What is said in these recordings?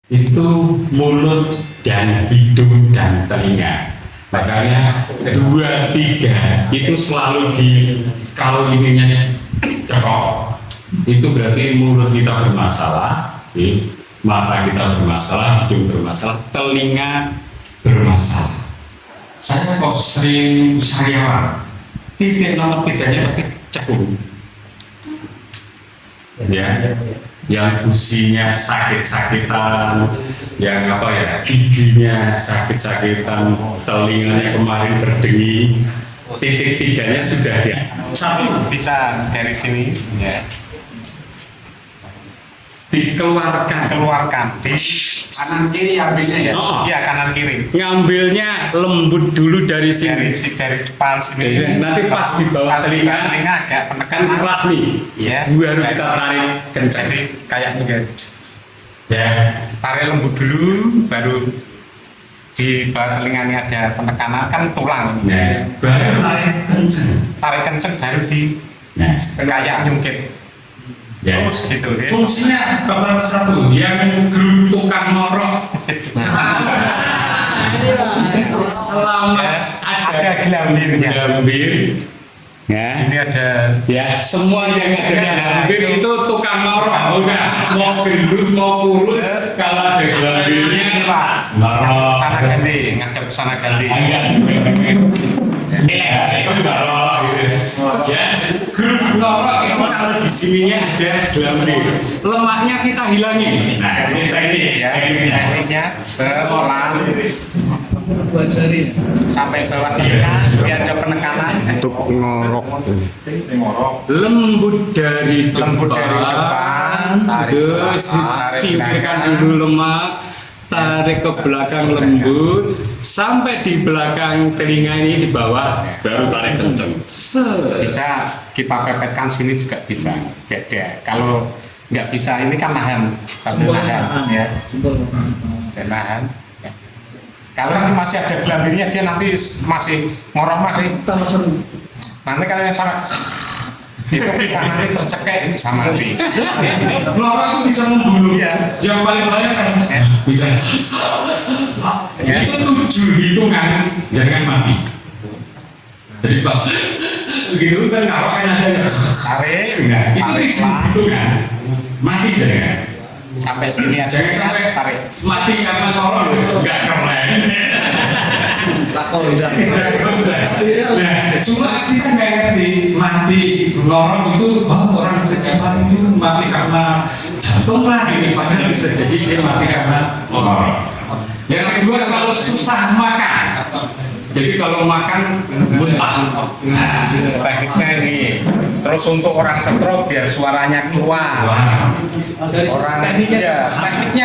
itu mulut dan hidung dan telinga. Makanya 2, 3 itu selalu kalau ininya cekok, itu berarti mulut kita bermasalah, mata kita bermasalah, hidung bermasalah, telinga bermasalah. Saya kok sering sariawan, titik nomor 3-nya pasti cekung. Ya, yang gusinya sakit-sakitan, yang giginya sakit-sakitan, telinganya kemarin berdengi, titik 3-nya sudah dia. Satu bisa dari sini, ya. Dikeluarkan di kanan kiri ambilnya ya. Iya, kanan kiri. Ngambilnya lembut dulu dari sini. Dari depan sini. Nanti pas di bawah telinga agak penekan keras nih. Ya. Baru kita tarik kencang. Jadi kayak begini. Ya. Tarik lembut dulu, baru di bawah telinga ini ada penekanan, kan tulang. Nah, baru tarik kencang baru di kayak nyungkit. Ya. Terus gitu. Fungsinya nomor 1 yang grup tukang norok. Selama ada gelambirnya. Gelambir. Ya. Ini ada semua yang ada gelambir itu tukang norok. Udah mau gendut mau kurus kalau ada gelambirnya norok. Sana ganti, ngadep sana ganti. Itu norok gitu. Ya, grup norok itu kalau di sininya ada gelambir, lemaknya kita hilangin. Nah, kita ini tekniknya setelah sampai bawah telinga dia ada penekanan untuk ngorok lembut dari depan, singkirkan dulu lemak, tarik ke belakang lembut sampai di belakang telinga ini di bawah, baru tarik kencang. Bisa kita pepetkan sini juga bisa, dada. Kalau nggak bisa ini kan nahan sambil nahan ya, saya nahan. Ya. Kalau masih ada gelambirnya dia nanti masih ngorok masih. Nanti kalau yang sama itu bisa nanti tercekek, bisa mati. Ngorok itu bisa membunuh. Ya. Yang paling banyak kan bisa. Itu 7 hitungan jangan mati. Jadi pas begitu kan ngorok kan ada tarik, itu 7 hitungan mati jangan. Sampai sini aja. Jangan sampai tarik. Mati karena ngorok nggak keren. Nah, cuma sih kan nggak ngerti mati ngorok itu orang itu mati karena jantung lah gitu, padahal bisa jadi dia mati karena ngorok. Yang kedua kalau susah makan, jadi kalau makan muntah. Nah, tekniknya ini. Terus untuk orang stroke biar suaranya keluar. Orang tekniknya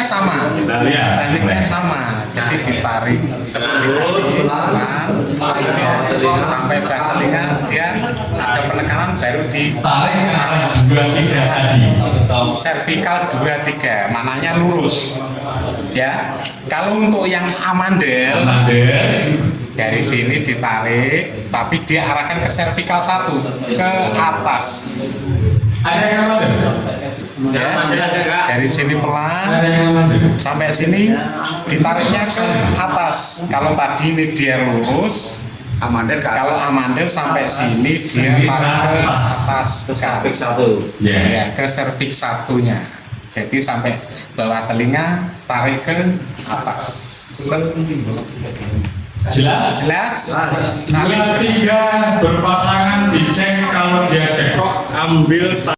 sama. Tekniknya sama. Jadi ditarik seperti tadi, sampai ke telinga dia ada penekanan baru ditarik ke arah 2-3 tadi. Cervical 2-3, mananya lurus. Ya. Kalau untuk yang amandel dari sini ditarik, tapi dia arahkan ke cervical 1 ke atas. Ada yang Ya, dari sini pelan sampai sini ditariknya ke atas. Kalau tadi ini dia lurus, kalau amandel sampai sini dia tarik ke atas ke cervix 1. Ya, ke cervix 1-nya. Jadi sampai bawah telinga tarik ke atas. Jelas? Saling 3 berpasangan dicek kalau dia dekok ambil